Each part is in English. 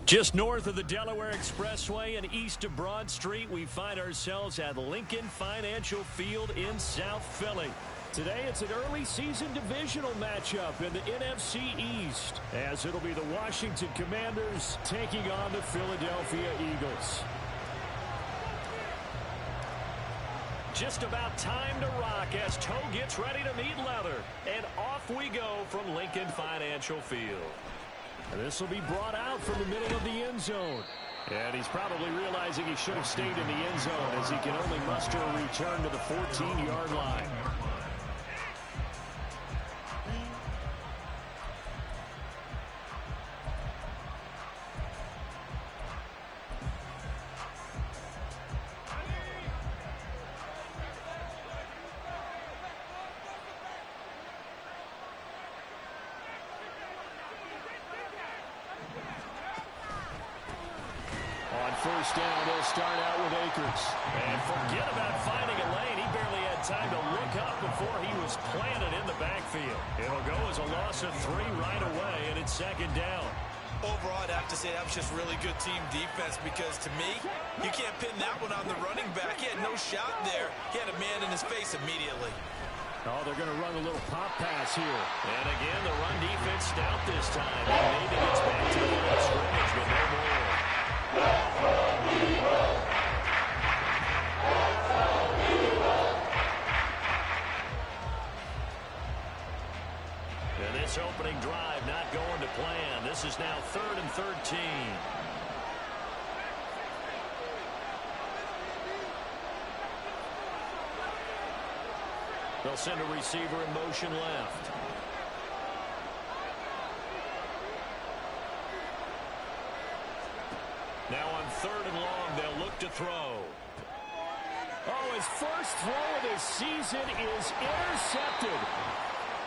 Just north of the Delaware Expressway and east of Broad Street, we find ourselves at Lincoln Financial Field in South Philly. Today, it's an early season divisional matchup in the NFC East, as it'll be the Washington Commanders taking on the Philadelphia Eagles. Just about time to rock as toe gets ready to meet leather. And off we go from Lincoln Financial Field. And this will be brought out from the middle of the end zone. And he's probably realizing he should have stayed in the end zone as he can only muster a return to the 14-yard line. First down, they'll start out with Akers. And forget about finding a lane. He barely had time to look up before he was planted in the backfield. It'll go as a loss of 3 right away, and it's second down. Overall, I'd have to say that was just really good team defense because, to me, you can't pin that one on the running back. He had no shot there. He had a man in his face immediately. Oh, they're going to run a little pop pass here. And again, the run defense stout this time. And maybe it's back to the line of scrimmage, but no more. And this opening drive not going to plan. This is now 3rd and 13. They'll send a receiver in motion left. Now on 3rd and long, they'll look to throw. Oh, his first throw of the season is intercepted.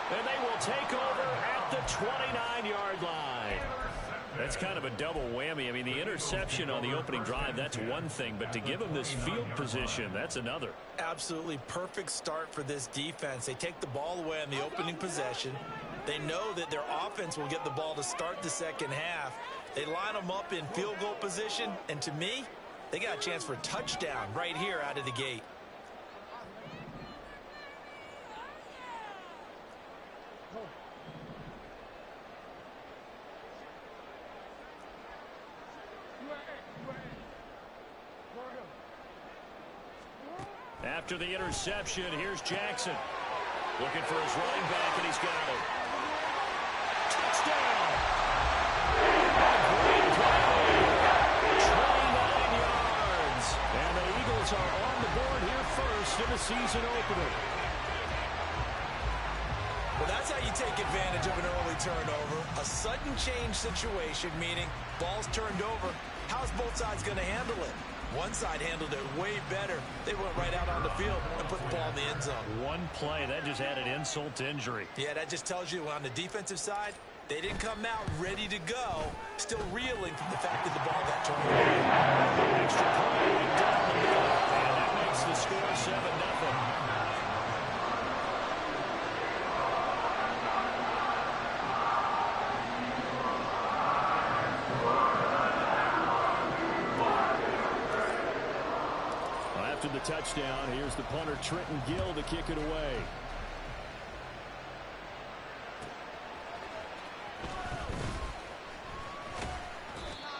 And they will take over at the 29-yard line. That's kind of a double whammy. I mean, the interception on the opening drive, that's one thing. But to give him this field position, that's another. Absolutely perfect start for this defense. They take the ball away on the opening possession. They know that their offense will get the ball to start the second half. They line them up in field goal position. And to me, they got a chance for a touchdown right here out of the gate. After the interception, here's Jackson. Looking for his running back, and he's got him. Touchdown! Great play. 29 yards. And the Eagles are on the board here first in the season opener. Well, that's how you take advantage of an early turnover. A sudden change situation, meaning ball's turned over. How's both sides going to handle it? One side handled it way better. They went right out on the field and put the ball in the end zone. One play, that just added insult to injury. Yeah, that just tells you on the defensive side, they didn't come out ready to go, still reeling from the fact that the ball got turned over. Extra point down the middle, and that makes the score 7-0. After the touchdown, here's the punter Trenton Gill to kick it away.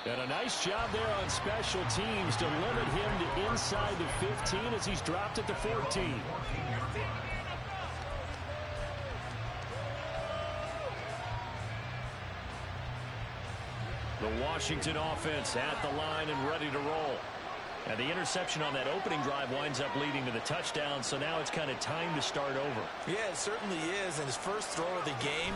And a nice job there on special teams to limit him to inside the 15 as he's dropped at the 14. The Washington offense at the line and ready to roll. And the interception on that opening drive winds up leading to the touchdown, so now it's kind of time to start over. Yeah, it certainly is, and his first throw of the game.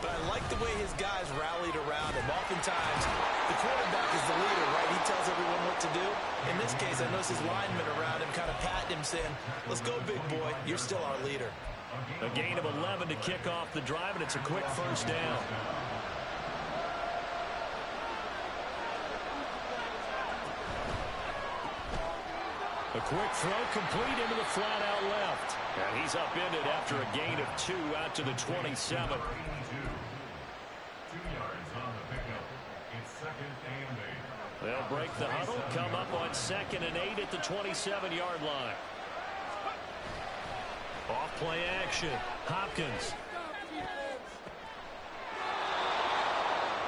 But I like the way his guys rallied around him. Oftentimes, the quarterback is the leader, right? He tells everyone what to do. In this case, I noticed his linemen around him kind of patting him, saying, let's go, big boy. You're still our leader. A gain of 11 to kick off the drive, and it's a quick first down. A quick throw complete into the flat out left. And he's upended after a gain of 2 out to the 27. 2 yards on the pickup. It's 2nd and 8. They'll break the huddle, come up on 2nd and 8 at the 27-yard line. Off play action. Hopkins.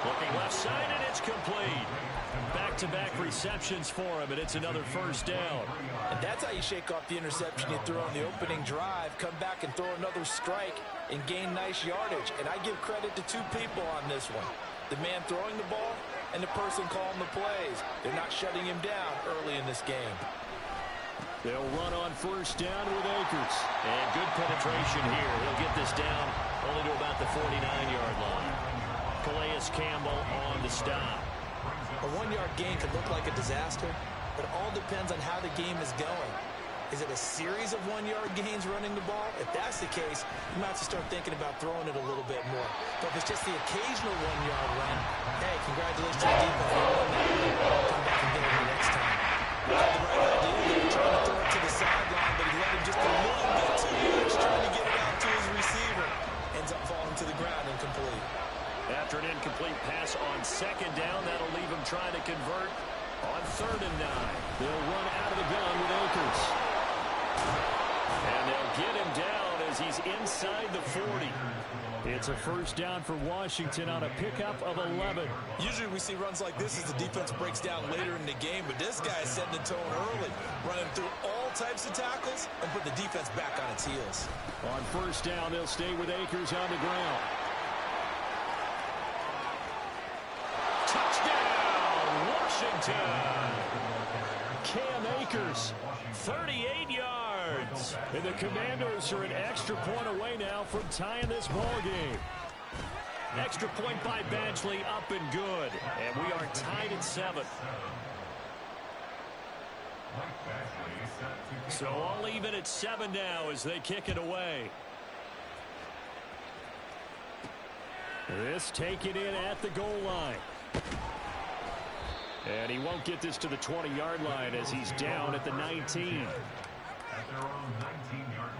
Looking left side, and it's complete. Back-to-back receptions for him, and it's another first down. And that's how you shake off the interception you threw on the opening drive, come back and throw another strike and gain nice yardage. And I give credit to two people on this one. The man throwing the ball and the person calling the plays. They're not shutting him down early in this game. They'll run on first down with Akers. And good penetration here. He'll get this down only to about the 49-yard line. Calais Campbell on the stop. A 1-yard gain could look like a disaster, but it all depends on how the game is going. Is it a series of 1-yard gains running the ball? If that's the case, you might have to start thinking about throwing it a little bit more. But if it's just the occasional 1-yard run, hey, congratulations to the defense. They won that game. Come back and get it next time. The right idea, they were trying to throw it to the sideline, but he let him just a little bit too much, trying to get it out to his receiver. Ends up falling to the ground incomplete. After an incomplete pass on 2nd down, that'll leave him trying to convert on 3rd and 9. They'll run out of the gun with Akers. And they'll get him down as he's inside the 40. It's a first down for Washington on a pickup of 11. Usually we see runs like this as the defense breaks down later in the game, but this guy is setting the tone early, running through all types of tackles and put the defense back on its heels. On first down, they'll stay with Akers on the ground. Washington. Cam Akers, 38 yards. And the Commanders are an extra point away now from tying this ball game. Extra point by Badgley, up and good. And we are tied at 7. So all even at 7 now as they kick it away. This taken in at the goal line. And he won't get this to the 20-yard line as he's down at the 19. At their own 19-yard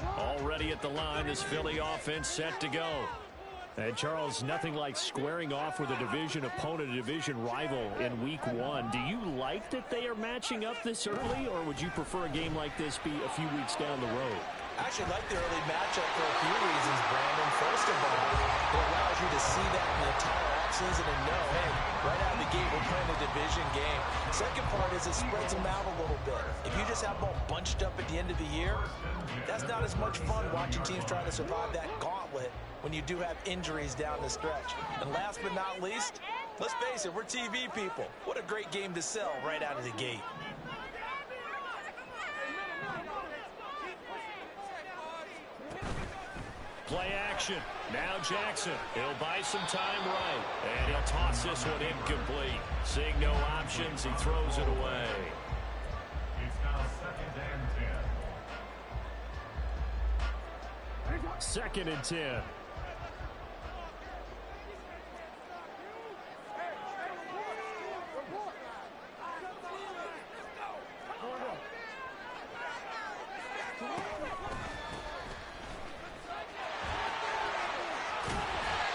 line. Already at the line, this Philly offense set to go. And Charles, nothing like squaring off with a division opponent, a division rival in week 1. Do you like that they are matching up this early, or would you prefer a game like this be a few weeks down the road? I actually like the early matchup for a few reasons, Brandon. First of all, it allows you to see that in the entire offseason and know, hey, right out of the gate, we're playing a division game. Second part is it spreads them out a little bit. If you just have them all bunched up at the end of the year, that's not as much fun watching teams try to survive that gauntlet when you do have injuries down the stretch. And last but not least, let's face it, we're TV people. What a great game to sell right out of the gate. Play action. Now Jackson. He'll buy some time right. And he'll toss this one incomplete. Seeing no options, he throws it away. It's now 2nd and 10. 2nd and 10.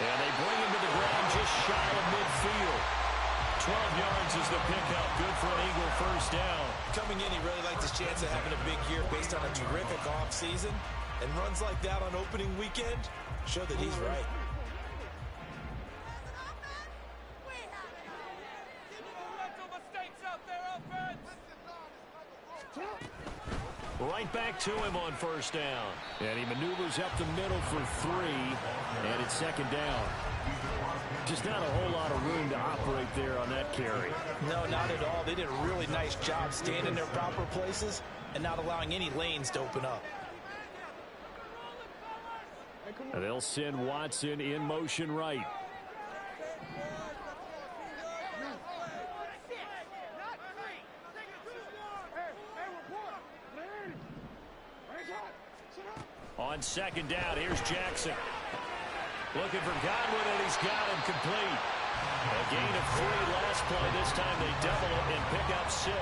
And they bring him to the ground just shy of midfield. 12 yards is the pickup. Good for an Eagle first down. Coming in, he really liked his chance of having a big year based on a terrific offseason. And runs like that on opening weekend show that he's right. Right back to him on first down. And he maneuvers up the middle for 3. And it's 2nd down. Just not a whole lot of room to operate there on that carry. No, not at all. They did a really nice job staying in their proper places and not allowing any lanes to open up. And they'll send Watson in motion right. On 2nd down, here's Jackson. Looking for Godwin, and he's got him complete. A gain of 3 last play. This time they double it and pick up 6.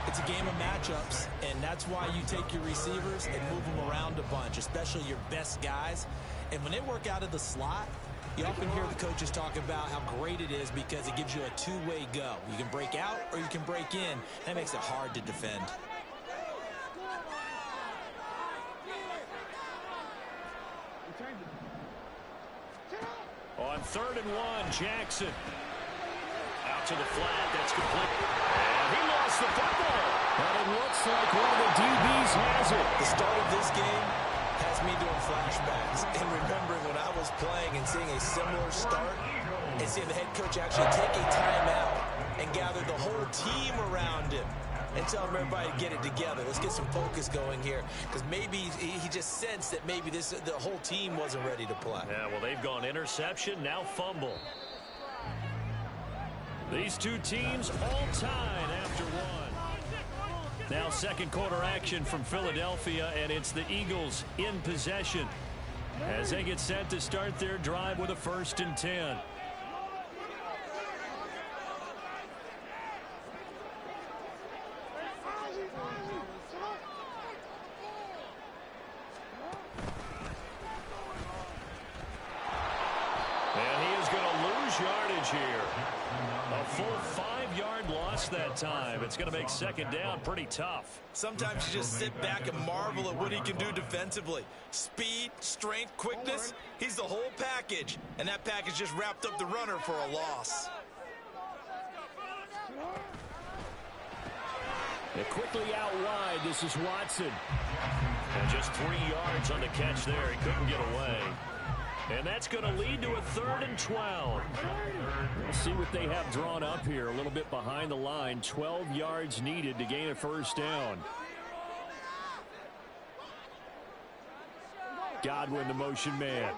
It's a game of matchups, and that's why you take your receivers and move them around a bunch, especially your best guys. And when they work out of the slot, You often hear the coaches talk about how great it is because it gives you a two-way go. You can break out or you can break in. That makes it hard to defend. On 3rd and 1, Jackson. Out to the flat. That's complete. And he lost the football. And it looks like one of the DBs has it. The start of this game has me doing flashbacks and remembering when I was playing and seeing a similar start and seeing the head coach actually take a timeout and gather the whole team around him and tell everybody to get it together. Let's get some focus going here, because maybe he just sensed that maybe the whole team wasn't ready to play. Yeah, well, they've gone interception, now fumble. These two teams all tied after one. Now second quarter action from Philadelphia, and it's the Eagles in possession as they get set to start their drive with a 1st and 10. Yardage here. A full 5-yard loss that time. It's going to make second down pretty tough. Sometimes you just sit back and marvel at what he can do defensively. Speed, strength, quickness. He's the whole package. And that package just wrapped up the runner for a loss. And quickly out wide, this is Watson. And just 3 yards on the catch there. He couldn't get away. And that's going to lead to a 3rd and 12. We'll see what they have drawn up here. A little bit behind the line. 12 yards needed to gain a 1st down. Godwin, the motion man.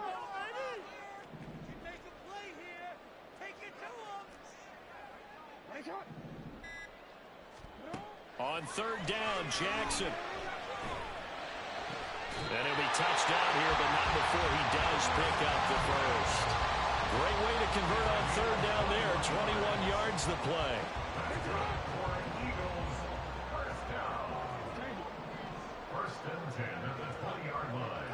On 3rd down, Jackson. And he'll be touched down here, but not before he does pick up the 1st. Great way to convert on 3rd down there. 21 yards the play. Eagles, 1st down. 1st and 10 at the 20-yard line.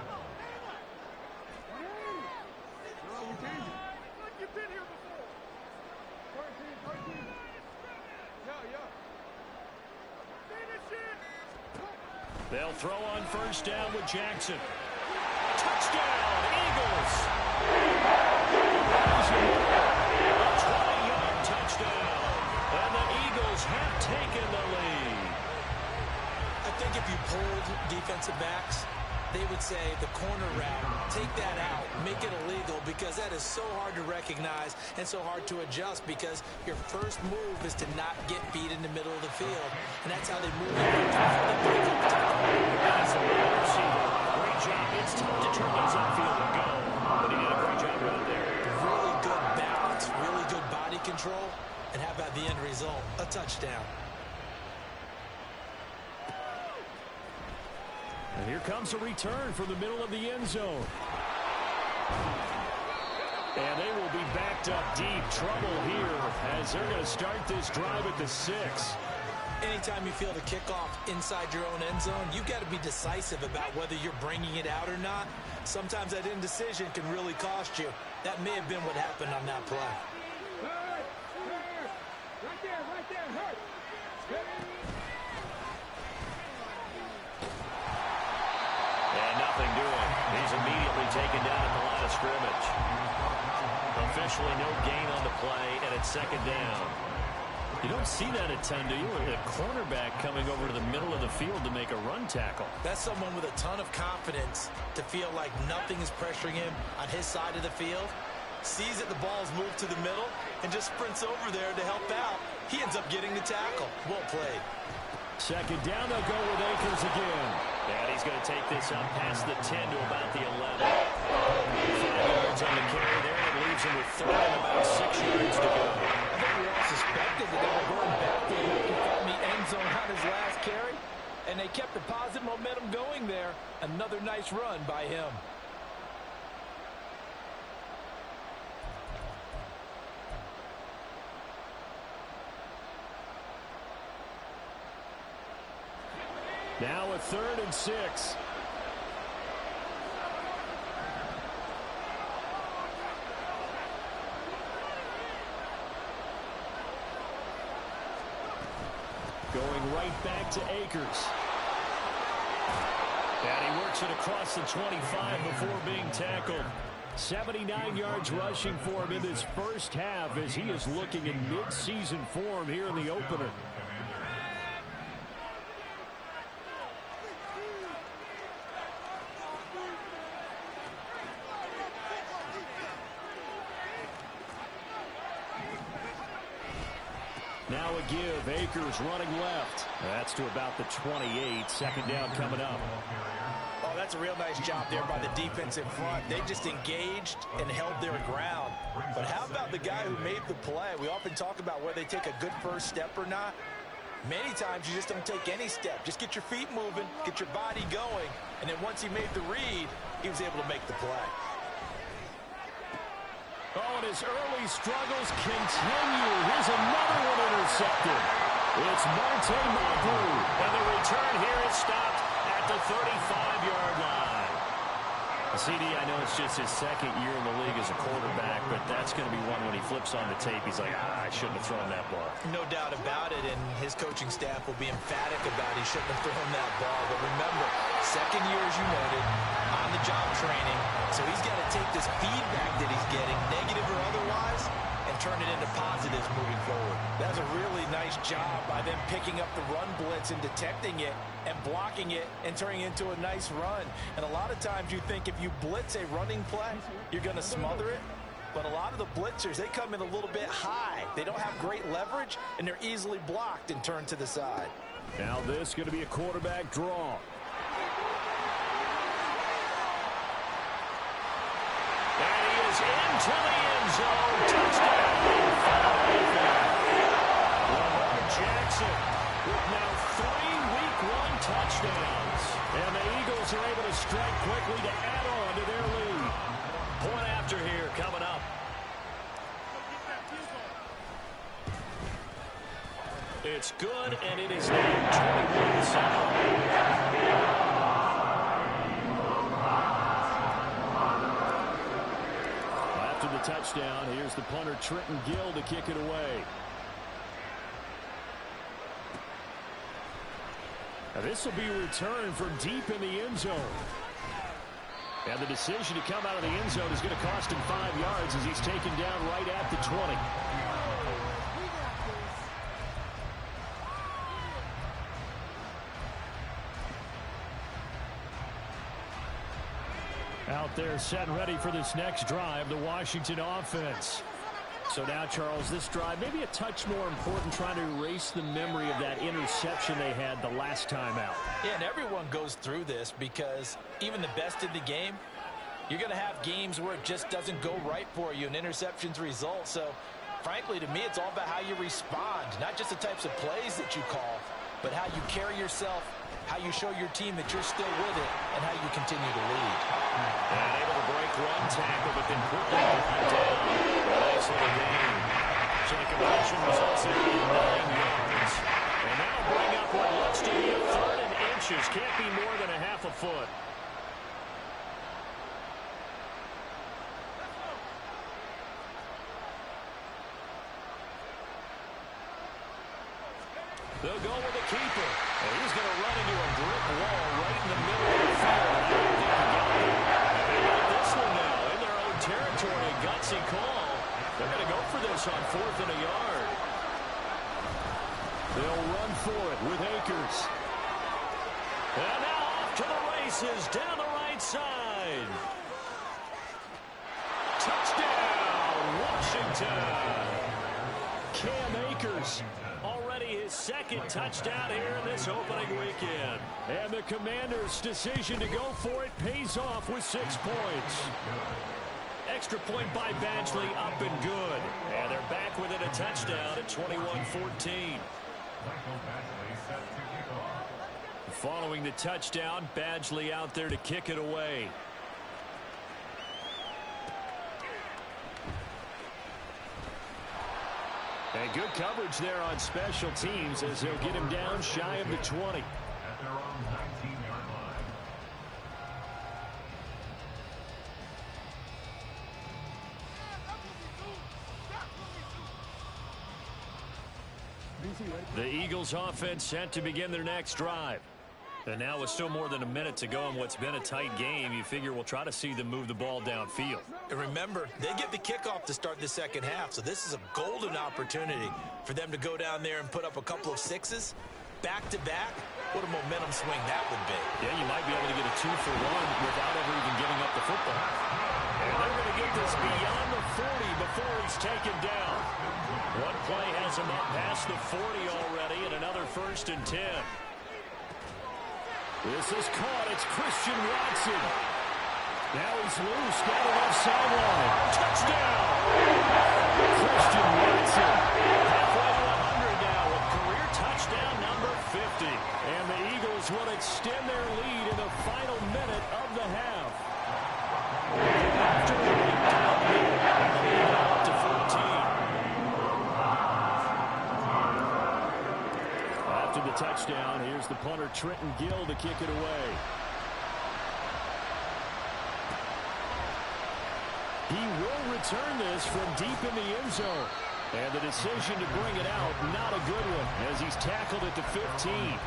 You've been here before. 13. Yeah. Finish it. They'll throw on 1st down with Jackson. Touchdown, Eagles! A 20-yard touchdown. And the Eagles have taken the lead. I think if you pulled defensive backs, they would say the corner route, take that out, make it illegal, because that is so hard to recognize and so hard to adjust, because your first move is to not get beat in the middle of the field, and that's how they move it. That's a wide receiver. Great job. It's tough to turn those upfield and go, but he did a great job with it there. Really good balance, really good body control, and how about the end result? A touchdown. And here comes a return from the middle of the end zone. And they will be backed up deep. Trouble here as they're going to start this drive at the 6. Anytime you feel the kickoff inside your own end zone, you've got to be decisive about whether you're bringing it out or not. Sometimes that indecision can really cost you. That may have been what happened on that play. Right there, hurt. And nothing doing. He's immediately taken down at the line of scrimmage. Officially no gain on the play, and it's 2nd down. You don't see that a ton, do you? A cornerback coming over to the middle of the field to make a run tackle. That's someone with a ton of confidence to feel like nothing is pressuring him on his side of the field. Sees that the ball's moved to the middle and just sprints over there to help out. He ends up getting the tackle. Well played. 2nd down, they'll go with Akers again. And he's going to take this up past the 10 to about the 11. 5 yards on the carry there. It leaves him with 3rd and about 6 yards to go. I think we all suspected that they were going back to him from the end zone on his last carry, and they kept the positive momentum going there. Another nice run by him. Now a 3rd and 6. back to Akers. And he works it across the 25 before being tackled. 79 yards rushing for him in this first half as he is looking in mid-season form here in the opener. Now a give. Akers running left. That's to about the 28. Second down coming up. Oh, that's a real nice job there by the defense in front. They just engaged and held their ground. But how about the guy who made the play? We often talk about whether they take a good first step or not. Many times you just don't take any step. Just get your feet moving, get your body going, and then once he made the read, he was able to make the play. Oh, and his early struggles continue. Here's another one intercepted. It's Marte Mapu. And the return here is stopped at the 35-yard line. CD, I know it's just his second year in the league as a quarterback, but that's going to be one when he flips on the tape. He's like, I shouldn't have thrown that ball. No doubt about it, and his coaching staff will be emphatic about he shouldn't have thrown that ball. But remember, second year, as you noted, on-the-job training, so he's got to take this feedback that he's getting, negative or otherwise, and turn it into positives moving forward. That's a really nice job by them picking up the run blitz and detecting it and blocking it and turning it into a nice run. And a lot of times you think if you blitz a running play, you're going to smother it. But a lot of the blitzers, they come in a little bit high. They don't have great leverage, and they're easily blocked and turned to the side. Now this is going to be a quarterback draw. And he is into the end zone. Touchdown. Lamar Jackson with now 3 Week 1 touchdowns. And the Eagles are able to strike quickly to add on to their lead. Point after here coming up. It's good, and it is now 21-7. After the touchdown, here's the punter Trenton Gill to kick it away. Now this will be returned from deep in the end zone. And the decision to come out of the end zone is going to cost him 5 yards as he's taken down right at the 20. Out there set and ready for this next drive, the Washington offense. So now, Charles, this drive maybe a touch more important, trying to erase the memory of that interception they had the last time out. Yeah, and everyone goes through this because even the best in the game, you're going to have games where it just doesn't go right for you and interceptions result. So, frankly, to me, it's all about how you respond, not just the types of plays that you call, but how you carry yourself, how you show your team that you're still with it, and how you continue to lead. And able to break one tackle, but then quickly brought down. A nice little gain. So the conversion results in 9 yards. And that'll bring up what looks to be a 3rd and inches. Can't be more than a half a foot. They'll go with the keeper. And he's going to run into a brick wall right in the middle of the field. I don't think he got it. And they got this one now in their own territory. A gutsy call. They're going to go for this on 4th and a yard. They'll run for it with Akers. And now off to the races down the right side. Touchdown, Washington. Cam Akers. His 2nd touchdown here in this opening weekend. And the Commanders' decision to go for it pays off with 6 points. Extra point by Badgley up and good. And they're back within a touchdown at 21-14. Following the touchdown, Badgley out there to kick it away. And good coverage there on special teams as they'll get him down shy of the 20. At their own 19-yard line. The Eagles offense set to begin their next drive. And now with still more than a minute to go in what's been a tight game, you figure we'll try to see them move the ball downfield. And remember, they get the kickoff to start the second half, so this is a golden opportunity for them to go down there and put up a couple of sixes back-to-back. What a momentum swing that would be. Yeah, you might be able to get a 2-for-1 without ever even giving up the football. And they're going to get this beyond the 40 before he's taken down. One play has him up past the 40 already, and another 1st and 10. This is caught. It's Christian Watson. Now he's loose. Got a left sideline. Touchdown! Christian Watson. Halfway to 100 now with career touchdown number 50. And the Eagles will extend their lead in the final minute of the half. After the lead up to 14. After the touchdown, here's the punter Trenton Gill to kick it away. He will return this from deep in the end zone. And the decision to bring it out, not a good one, as he's tackled at the 15.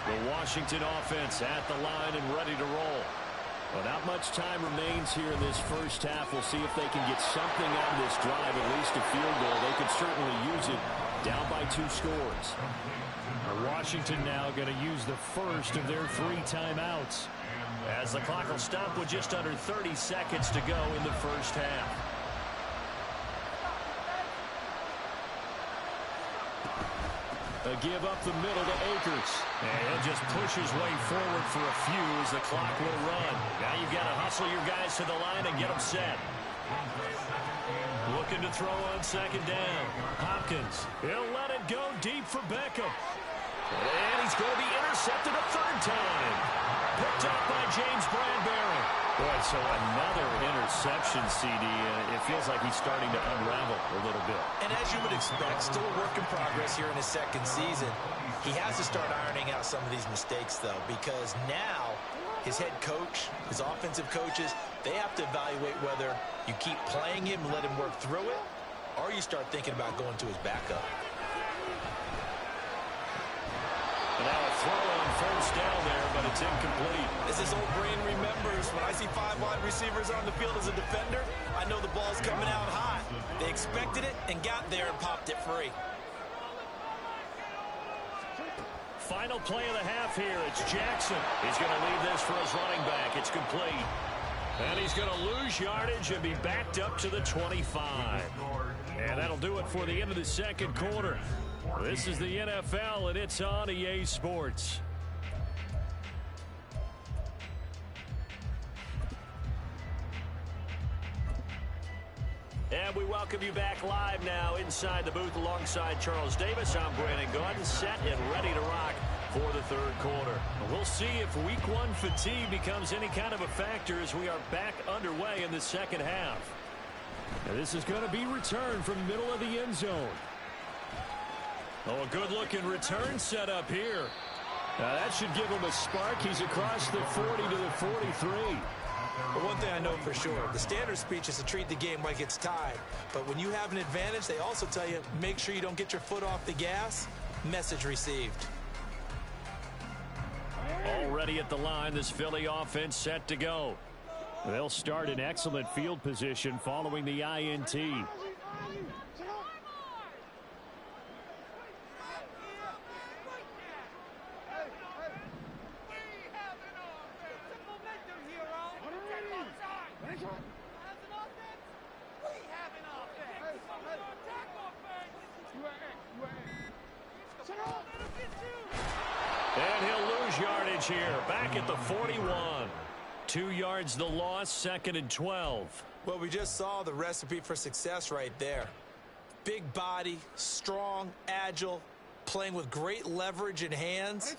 The Washington offense at the line and ready to roll. Well, not much time remains here in this first half. We'll see if they can get something out of this drive, at least a field goal. They could certainly use it down by 2 scores. Washington now going to use the first of their 3 timeouts, as the clock will stop with just under 30 seconds to go in the first half. A give up the middle to Akers. And he'll just push his way forward for a few as the clock will run. Now you've got to hustle your guys to the line and get them set. Looking to throw on 2nd down. Hopkins. He'll let it go deep for Beckham. And he's going to be intercepted a 3rd time. Picked up by James Bradbury. Boy, so another interception, CD. It feels like he's starting to unravel a little bit. And as you would expect, still a work in progress here in his 2nd season. He has to start ironing out some of these mistakes, though, because now his head coach, his offensive coaches, they have to evaluate whether you keep playing him and let him work through it, or you start thinking about going to his backup. And now a throw on 1st down there, but it's incomplete. As his old brain remembers, when I see 5 wide receivers on the field as a defender, I know the ball's coming out hot. They expected it and got there and popped it free. Final play of the half here. It's Jackson. He's going to lead this for his running back. It's complete. And he's going to lose yardage and be backed up to the 25. And that'll do it for the end of the 2nd quarter. This is the NFL, and it's on EA Sports. And we welcome you back live now inside the booth alongside Charles Davis. I'm Brandon Gordon, set and ready to rock for the 3rd quarter. We'll see if Week 1 fatigue becomes any kind of a factor as we are back underway in the 2nd half. Now this is going to be returned from the middle of the end zone. Oh, a good-looking return set up here. Now that should give him a spark. He's across the 40 to the 43. But one thing I know for sure, the standard speech is to treat the game like it's tied. But when you have an advantage, they also tell you, make sure you don't get your foot off the gas. Message received. Already at the line, this Philly offense set to go. They'll start in excellent field position following the INT. And he'll lose yardage here. Back at the 41. 2 yards the loss, 2nd and 12. Well, we just saw the recipe for success right there. Big body, strong, agile, playing with great leverage in hands.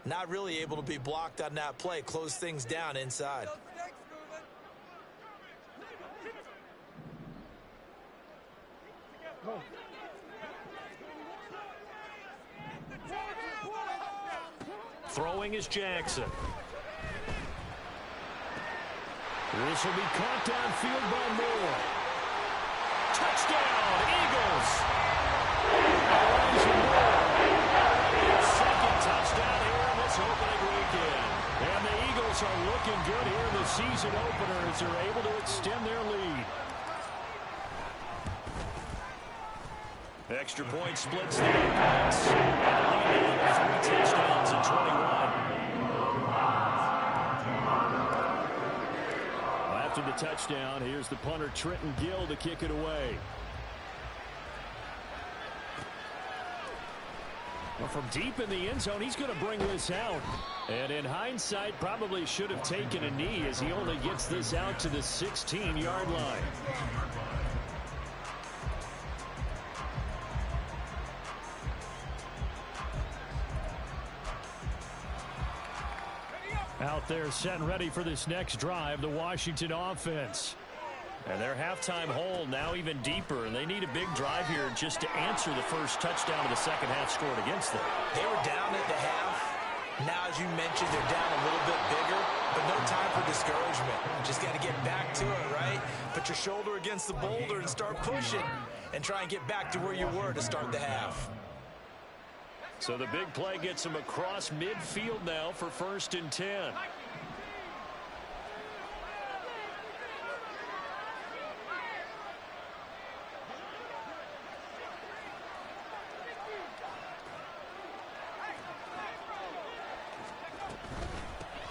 Not really able to be blocked on that play. Close things down inside. Throwing is Jackson. This will be caught downfield by Moore. Touchdown, Eagles. Second touchdown here in this opening weekend. And the Eagles are looking good here in the season opener as they're able to extend their lead. Extra point splits the points. And the lead over 3 touchdowns at 21. After the touchdown, here's the punter Trenton Gill to kick it away. Well, from deep in the end zone, he's going to bring this out. And in hindsight, probably should have taken a knee as he only gets this out to the 16-yard line. Out there set and ready for this next drive, the Washington offense. And their halftime hole now even deeper, and they need a big drive here just to answer the first touchdown of the second half scored against them. They were down at the half. Now, as you mentioned, they're down a little bit bigger, but no time for discouragement. Just got to get back to it, right? Put your shoulder against the boulder and start pushing and try and get back to where you were to start the half. So the big play gets him across midfield now for 1st and 10.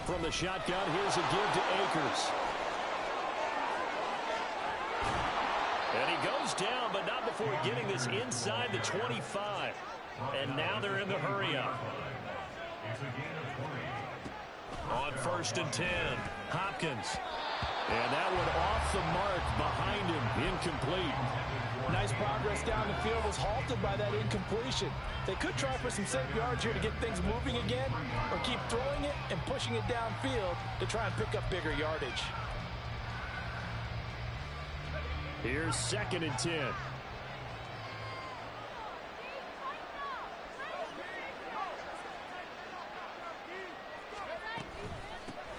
From the shotgun, here's a give to Akers. And he goes down, but not before getting this inside the 25. And now they're in the hurry-up. On 1st and 10, Hopkins. And that one off the mark behind him, incomplete. Nice progress down the field, was halted by that incompletion. They could try for some safe yards here to get things moving again, or keep throwing it and pushing it downfield to try and pick up bigger yardage. Here's 2nd and 10.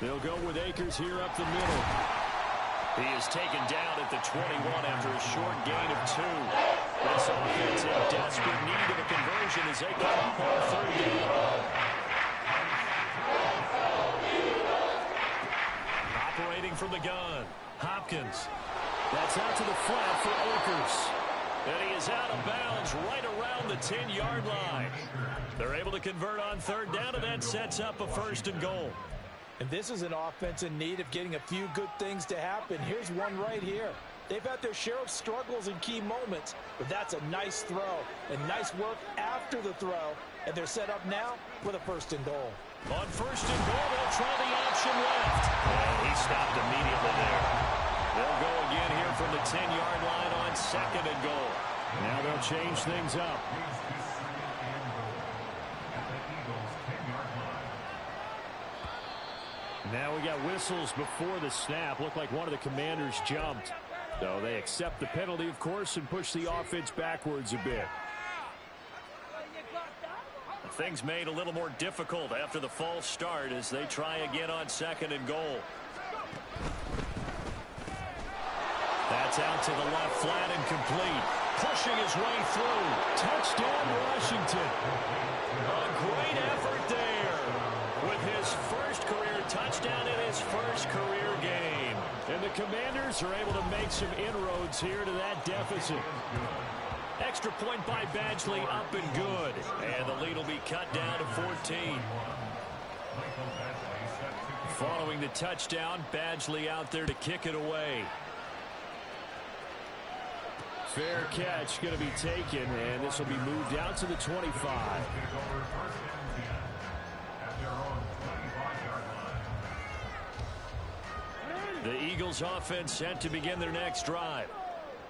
They'll go with Akers here up the middle. He is taken down at the 21 after a short gain of 2. This offense in desperate need of a conversion as they come up on 3rd down. Operating from the gun, Hopkins. That's out to the flat for Akers. And he is out of bounds right around the 10-yard line. They're able to convert on 3rd down, and that sets up a 1st and goal. And this is an offense in need of getting a few good things to happen. Here's one right here. They've had their share of struggles in key moments, but that's a nice throw and nice work after the throw. And they're set up now with a 1st and goal. On 1st and goal, they'll try the option left. And he stopped immediately there. They'll go again here from the 10-yard line on 2nd and goal. Now they'll change things up. Now we got whistles before the snap. Looked like one of the Commanders jumped. So they accept the penalty, of course, and push the offense backwards a bit. Things made a little more difficult after the false start as they try again on 2nd and goal. That's out to the left, flat and complete. Pushing his way through. Touchdown, Washington. A great effort there with his first career touchdown in his first career game. And the Commanders are able to make some inroads here to that deficit. Extra point by Badgley, up and good. And the lead will be cut down to 14. Following the touchdown, Badgley out there to kick it away. Fair catch going to be taken, and this will be moved out to the 25. The Eagles offense set to begin their next drive.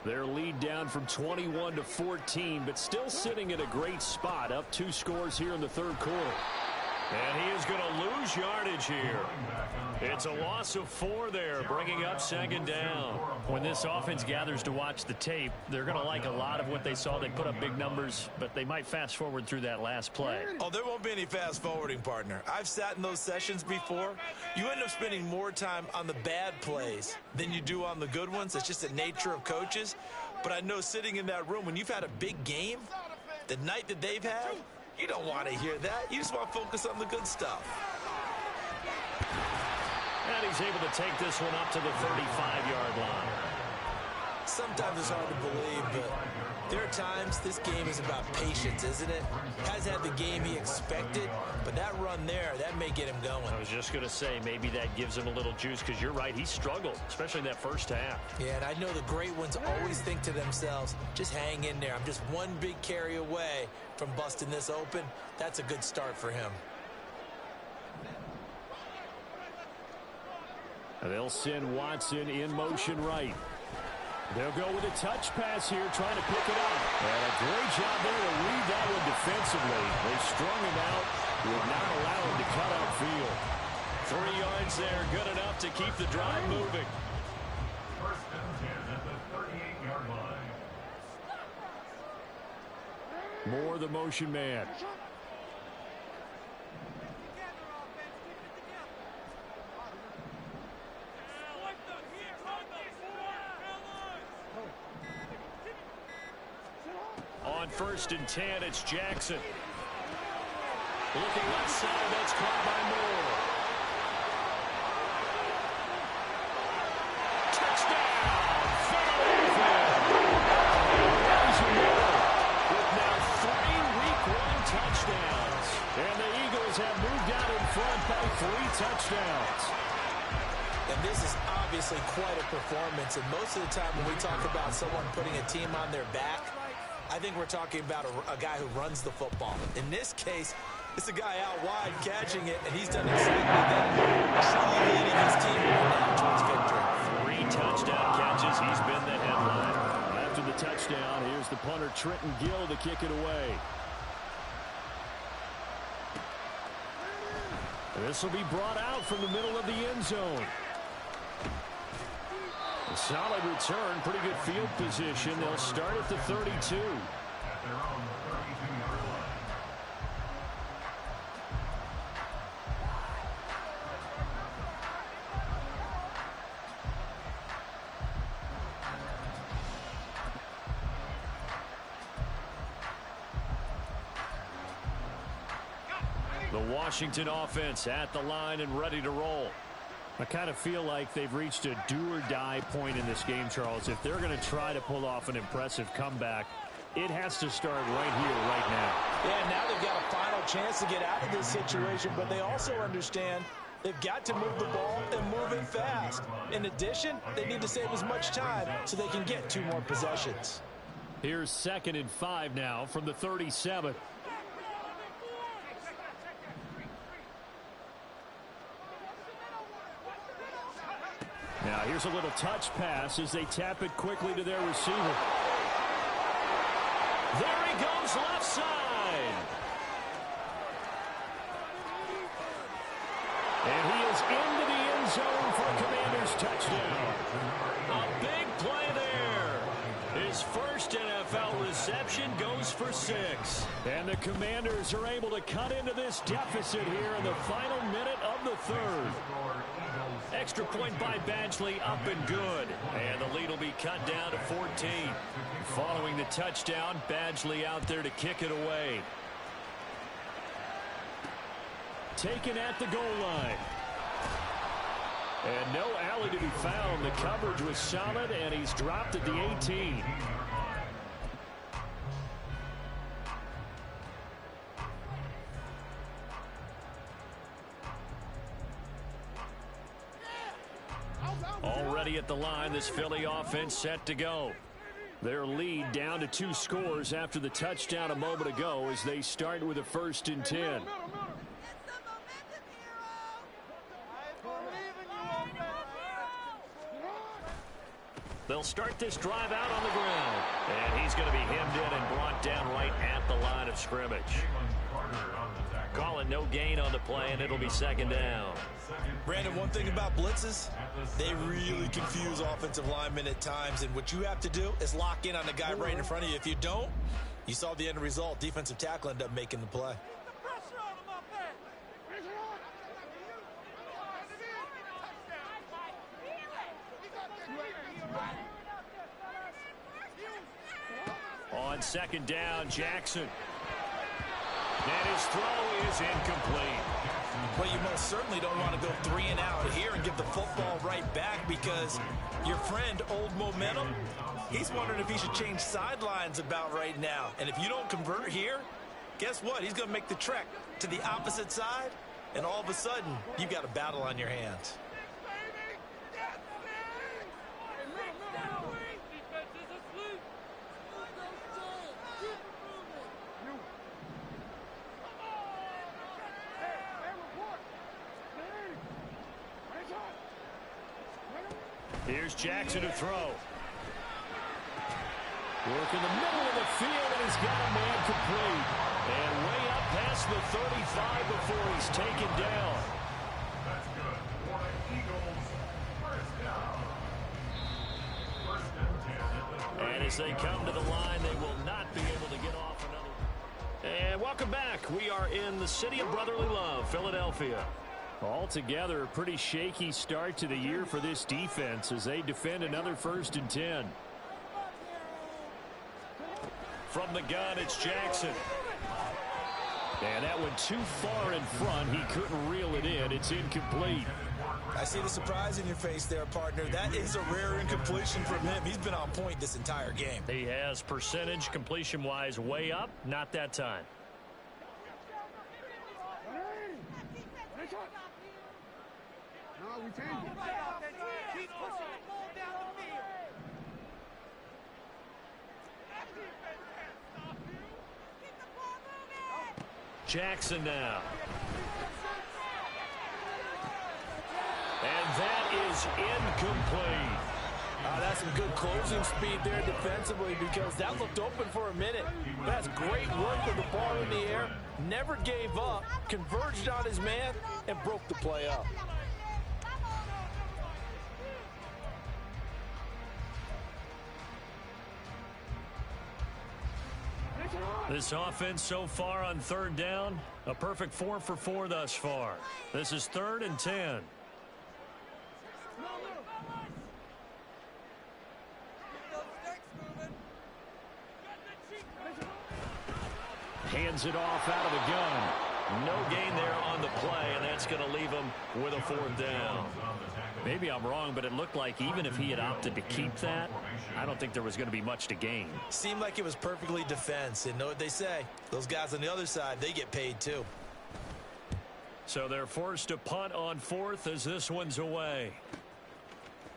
Their lead down from 21 to 14, but still sitting at a great spot, up 2 scores here in the 3rd quarter. And he is going to lose yardage here. It's a loss of 4 there, bringing up second down. When this offense gathers to watch the tape, they're going to like a lot of what they saw. They put up big numbers, but they might fast forward through that last play. Oh, there won't be any fast forwarding, partner. I've sat in those sessions before. You end up spending more time on the bad plays than you do on the good ones. It's just the nature of coaches. But I know sitting in that room, when you've had a big game, the night that they've had, you don't want to hear that. You just want to focus on the good stuff. And he's able to take this one up to the 35-yard line. Sometimes it's hard to believe, but there are times this game is about patience, isn't it? Has had the game he expected, but that run there, that may get him going. I was just going to say, maybe that gives him a little juice, because you're right, he struggled, especially in that first half. Yeah, and I know the great ones always think to themselves, just hang in there. I'm just one big carry away from busting this open. That's a good start for him. And they'll send Watson in motion right. They'll go with a touch pass here, trying to pick it up. And a great job there to read that one defensively. They strung him out, would not allow him to cut upfield. 3 yards there, good enough to keep the drive moving. First and 10 at the 38-yard line. More the motion man. On first and 10, it's Jackson. Looking left side, that's caught by Moore. Touchdown! Philadelphia! With now 3 Week 1 touchdowns. And the Eagles have moved out in front by 3 touchdowns. And this is obviously quite a performance. And most of the time when we talk about someone putting a team on their back, I think we're talking about a guy who runs the football. In this case, it's a guy out wide catching it, and he's done exactly that. Truly leading his team now towards victory. 3 touchdown catches. He's been the headline. After the touchdown, here's the punter, Trenton Gill, to kick it away. This will be brought out from the middle of the end zone. A solid return, pretty good field position. They'll start at the 32. At their own 32-yard line. The Washington offense at the line and ready to roll. I kind of feel like they've reached a do-or-die point in this game, Charles. If they're going to try to pull off an impressive comeback, it has to start right here, right now. Yeah, now they've got a final chance to get out of this situation, but they also understand they've got to move the ball and move it fast. In addition, they need to save as much time so they can get 2 more possessions. Here's 2nd and 5 now from the 37. Now here's a little touch pass as they tap it quickly to their receiver. There he goes left side. And he is into the end zone for a Commanders touchdown. A big play there. His first NFL reception goes for 6. And the Commanders are able to cut into this deficit here in the final minute of the 3rd. Extra point by Badgley, up and good. And the lead will be cut down to 14. Following the touchdown, Badgley out there to kick it away. Taken at the goal line. And no alley to be found. The coverage was solid, and he's dropped at the 18. Already at the line, this Philly offense set to go. Their lead down to 2 scores after the touchdown a moment ago as they start with a 1st and 10. They'll start this drive out on the ground. And he's going to be hemmed in and brought down right at the line of scrimmage. Calling no gain on the play, and it'll be second down. Brandon, one thing about blitzes, they really confuse offensive linemen at times, and what you have to do is lock in on the guy right in front of you. If you don't, you saw the end result. Defensive tackle ended up making the play. On second down, Jackson. And his throw is incomplete. Well, you most certainly don't want to go 3 and out here and give the football right back, because your friend, Old Momentum, he's wondering if he should change sidelines about right now. And if you don't convert here, guess what? He's going to make the trek to the opposite side, and all of a sudden, you've got a battle on your hands. Here's Jackson to throw. Work in the middle of the field, and he's got a man complete. And way up past the 35 before he's taken down. That's good. For the Eagles, first down. First and 10. And as they come to the line, they will not be able to get off another. And welcome back. We are in the city of brotherly love, Philadelphia. Altogether, a pretty shaky start to the year for this defense as they defend another 1st and 10. From the gun, it's Jackson. And that went too far in front. He couldn't reel it in. It's incomplete. I see the surprise in your face there, partner. That is a rare incompletion from him. He's been on point this entire game. He has percentage completion-wise way up. Not that time. Jackson now. And that is incomplete. That's some good closing speed there defensively, because that looked open for a minute. That's great work with the ball in the air. Never gave up, converged on his man, and broke the play up. This offense so far on 3rd down, a perfect 4 for 4 thus far. This is 3rd and 10. Hands it off out of the gun. No gain there on the play, and that's going to leave him with a 4th down. Maybe I'm wrong, but it looked like even if he had opted to keep that, I don't think there was going to be much to gain. Seemed like it was perfectly defense, and know what they say. Those guys on the other side, they get paid too. So they're forced to punt on 4th as this one's away.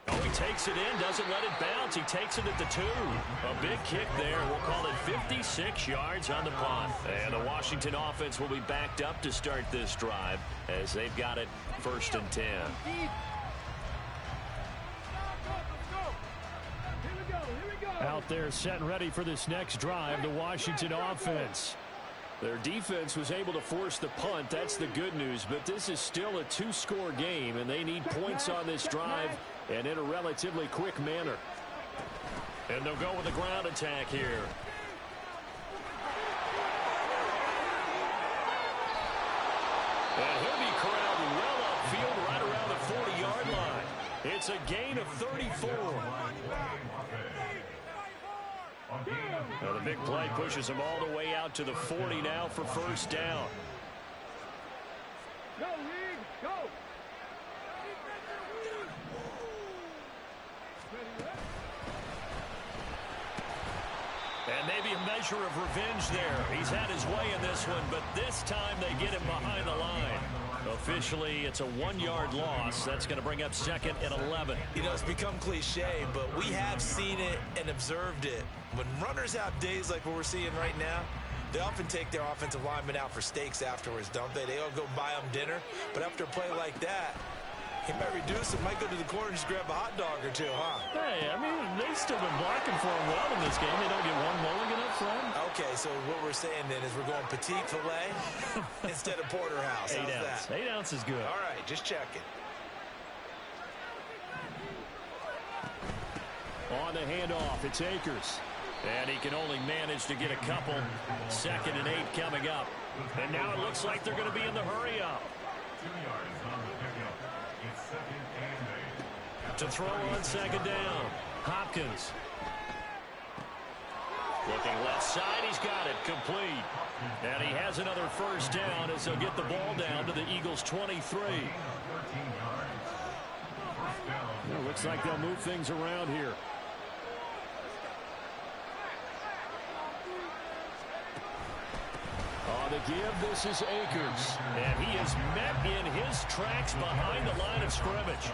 Oh, he takes it in, doesn't let it bounce. He takes it at the 2. A big kick there. We'll call it 56 yards on the punt. And the Washington offense will be backed up to start this drive as they've got it 1st and 10. Out there set and ready for this next drive, the Washington offense. Their defense was able to force the punt. That's the good news, but this is still a 2-score game, and they need points on this drive and in a relatively quick manner. And they'll go with a ground attack here. And he'll be corralled well upfield right around the 40-yard line. It's a gain of 34. Now the big play pushes him all the way out to the 40 now for 1st down. Go, League, go! And maybe a measure of revenge there. He's had his way in this one, but this time they get him behind the line. Officially, it's a 1-yard loss. That's going to bring up 2nd and 11. You know, it's become cliche, but we have seen it and observed it. When runners have days like what we're seeing right now, they often take their offensive linemen out for steaks afterwards, don't they? They all go buy them dinner. But after a play like that, He might reduce it, might go to the corner and just grab a hot dog or two, huh? Hey, I mean, they've still been blocking for him well in this game. They don't get one mulligan up front. Okay, so what we're saying then is we're going petite filet instead of porterhouse. How's 8 ounce. that? 8 ounce is good. All right, just checking. On the handoff, it's Akers. And he can only manage to get a couple. 2nd and 8 coming up. And now it looks like they're going to be in the hurry-up. 2 yards on the pickup. It's 2nd and 8. To throw on 2nd down. Hopkins. Looking left side, he's got it, complete. And he has another 1st down as they'll get the ball down to the Eagles' 23. 13 yards. 1st down. It looks like they'll move things around here. On the give, this is Akers. And he is met in his tracks behind the line of scrimmage.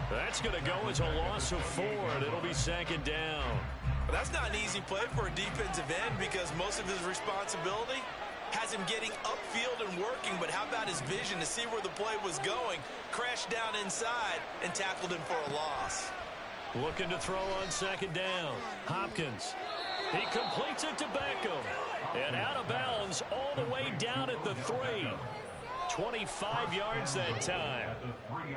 That's going to go as a loss of 4, and it'll be 2nd down. But that's not an easy play for a defensive end because most of his responsibility has him getting upfield and working, but how about his vision to see where the play was going, crashed down inside, and tackled him for a loss. Looking to throw on 2nd down. Hopkins. He completes it to Beckham. And out of bounds all the way down at the 3. 25 yards that time.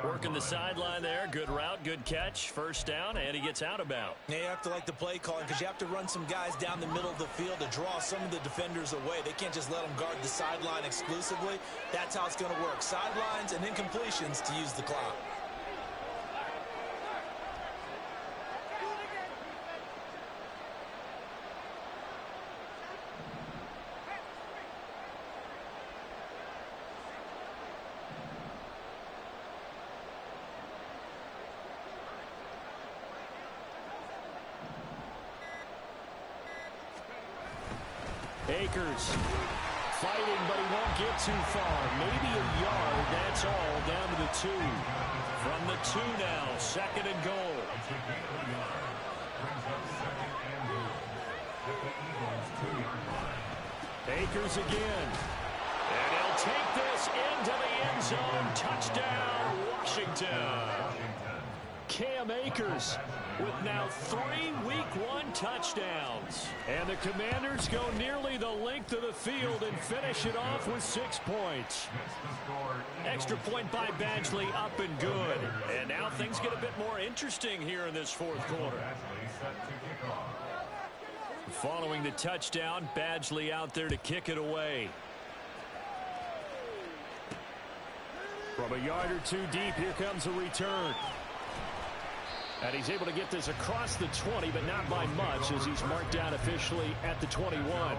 Working the sideline there. Good route, good catch. 1st down, and he gets out of bounds. Yeah, you have to like the play calling because you have to run some guys down the middle of the field to draw some of the defenders away. They can't just let them guard the sideline exclusively. That's how it's going to work. Sidelines and incompletions to use the clock. Akers fighting, but he won't get too far. Maybe a yard, that's all, down to the 2. From the 2 now, 2nd and goal. Akers again. And he'll take this into the end zone. Touchdown, Washington. Cam Akers with now 3 Week 1 touchdowns. And the Commanders go nearly the length of the field and finish it off with 6 points. Extra point by Badgley, up and good. And now things get a bit more interesting here in this 4th quarter. Following the touchdown, Badgley out there to kick it away. From a yard or 2 deep, here comes a return. And he's able to get this across the 20, but not by much as he's marked down officially at the 21.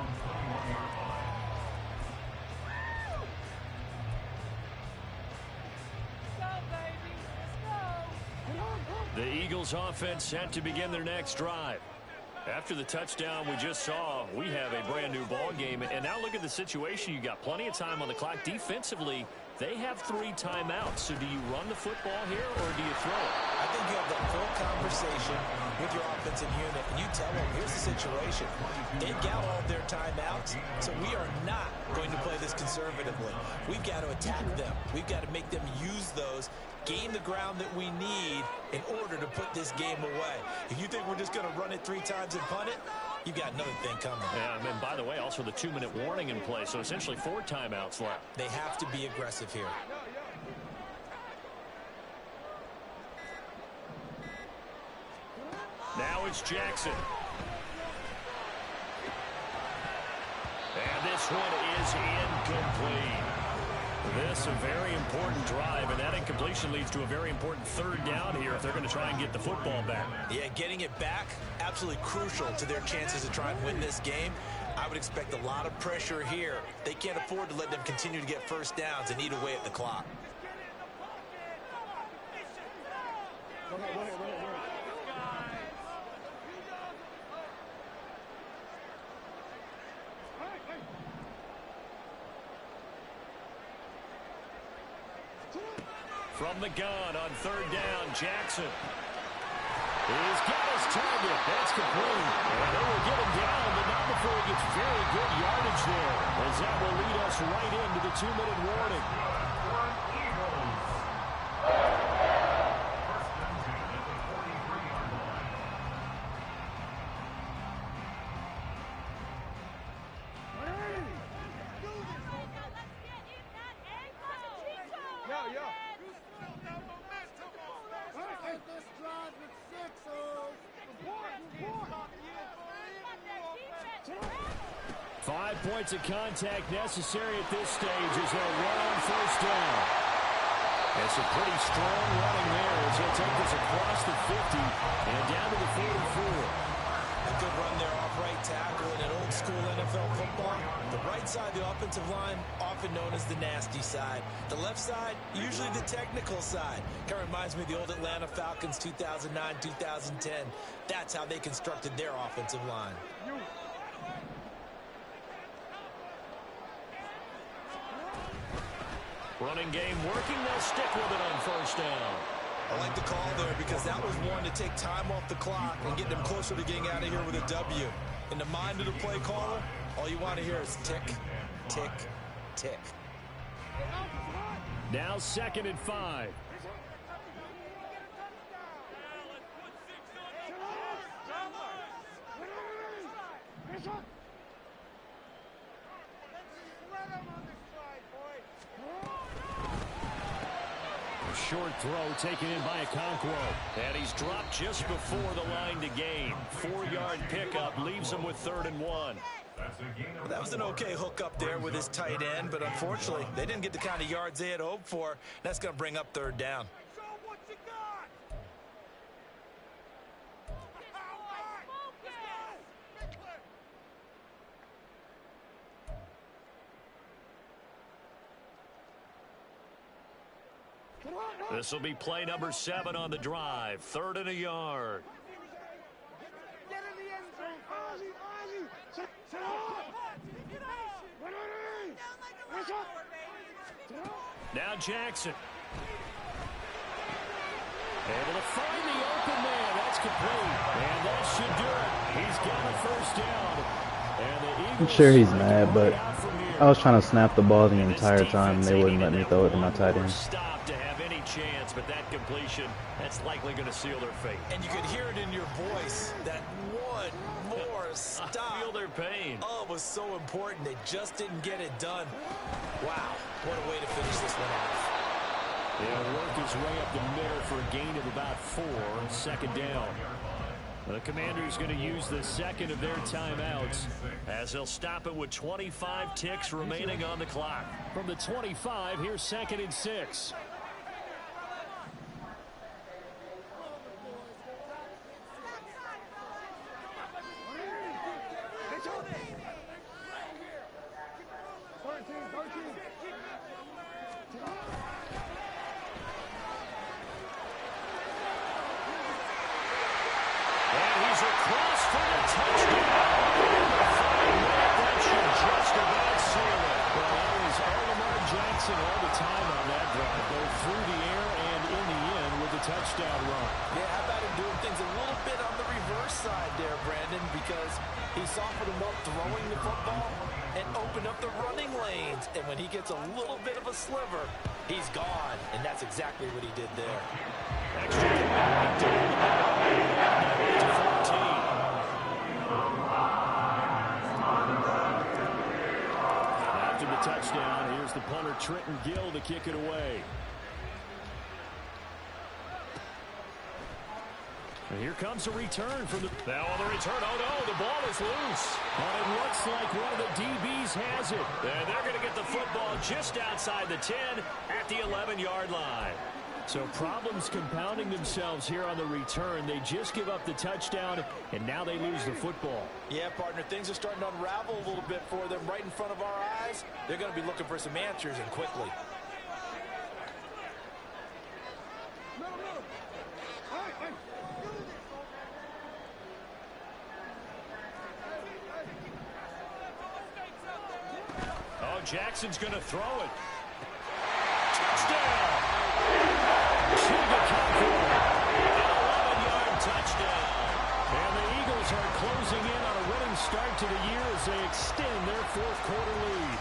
The Eagles offense set to begin their next drive. After the touchdown we just saw, we have a brand new ball game. And now look at the situation. You got plenty of time on the clock. Defensively, they have 3 timeouts. So do you run the football here or do you throw it? I think you have that full conversation with your offensive unit, and you tell them, here's the situation. They've got all of their timeouts, so we are not going to play this conservatively. We've got to attack them. We've got to make them use those, gain the ground that we need in order to put this game away. If you think we're just going to run it 3 times and punt it, you've got another thing coming. Yeah, and by the way, also the 2-minute warning in play, so essentially 4 timeouts left. They have to be aggressive here. Now it's Jackson. And this one is incomplete. This a very important drive, and that incompletion leads to a very important 3rd down here if they're going to try and get the football back. Yeah, getting it back, absolutely crucial to their chances to try and win this game. I would expect a lot of pressure here. They can't afford to let them continue to get 1st downs and eat away at the clock. From the gun on 3rd down, Jackson. He's got his target. That's complete. And they will get him down, but not before he gets very good yardage there, as that will lead us right into the 2-minute warning. 5 points of contact necessary at this stage as they'll run on first down. And some pretty strong running there as he'll take this across the 50 and down to the 44. A good run there off right tackle in an old school NFL football. The right side of the offensive line, often known as the nasty side. The left side, usually the technical side. Kind of reminds me of the old Atlanta Falcons 2009, 2010. That's how they constructed their offensive line. Running game working. They'll stick with it on first down. I like the call there because that was one to take time off the clock and get them closer to getting out of here with a W. In the mind of the play caller, all you want to hear is tick, tick, tick. Now 2nd and 5. Short throw taken in by Okonkwo. And he's dropped just before the line to gain. 4-yard pickup leaves him with 3rd and 1. Well, that was an okay hook up there with his tight end, but unfortunately, they didn't get the kind of yards they had hoped for. That's going to bring up 3rd down. This will be play number 7 on the drive. 3rd and a yard. Now Jackson. Able to find the open man. That's complete. And that should do it. He's got a first down. And the Eagles, I'm sure he's mad, but I was trying to snap the ball the entire time. They wouldn't let me throw it to my tight end. Stop to have any chance, but that completion, that's likely going to seal their fate. And you could hear it in your voice, that one more stop. I feel their pain. Oh, it was so important. They just didn't get it done. Wow, what a way to finish this one off. He'll work his way up the middle for a gain of about 4. 2nd down. The Commanders going to use the 2nd of their timeouts as they'll stop it with 25 ticks remaining on the clock. From the 25, here's 2nd and 6. And when he gets a little bit of a sliver, he's gone. And that's exactly what he did there. Extra point to 14. After the touchdown, here's the punter Trenton Gill to kick it away. And here comes a return from the... Now on the return, oh no, the ball is loose. And it looks like one of the DBs has it. And they're going to get the football just outside the 10 at the 11-yard line. So problems compounding themselves here on the return. They just give up the touchdown, and now they lose the football. Yeah, partner, things are starting to unravel a little bit for them right in front of our eyes. They're going to be looking for some answers, and quickly. Jackson's going to throw it. Touchdown! An 11-yard touchdown. And the Eagles are closing in on a winning start to the year as they extend their 4th quarter lead.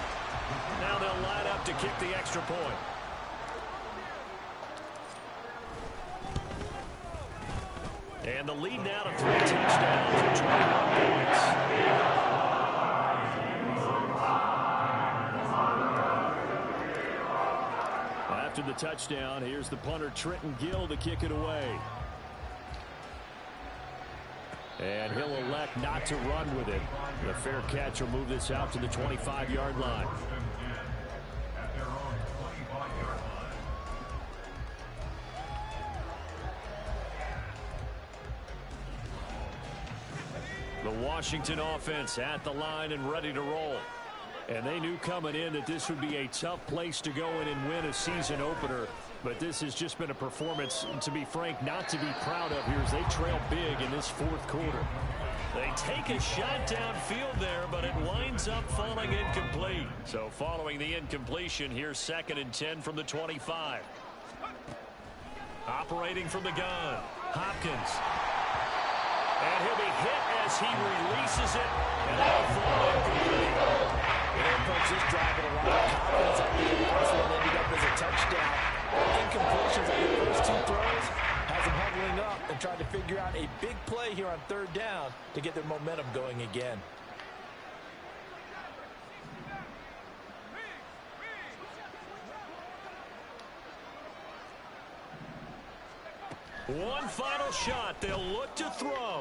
Now they'll line up to kick the extra point. And the lead now to 3 touchdowns and 21 points. After the touchdown, here's the punter Trenton Gill to kick it away. And he'll elect not to run with it. The fair catch will move this out to the 25-yard line. At their own 25-yard line. The Washington offense at the line and ready to roll. And they knew coming in that this would be a tough place to go in and win a season opener. But this has just been a performance, to be frank, not to be proud of here as they trail big in this fourth quarter. They take a shot downfield there, but it winds up falling incomplete. So following the incompletion, here's 2nd and 10 from the 25. Operating from the gun, Hopkins. And he'll be hit as he releases it, and that'll fall incomplete. And folks, just driving a lot of confidence. I think the first one ended up as a touchdown. Incompletions on the first 2 throws has them huddling up and trying to figure out a big play here on 3rd down to get their momentum going again. One final shot. They'll look to throw.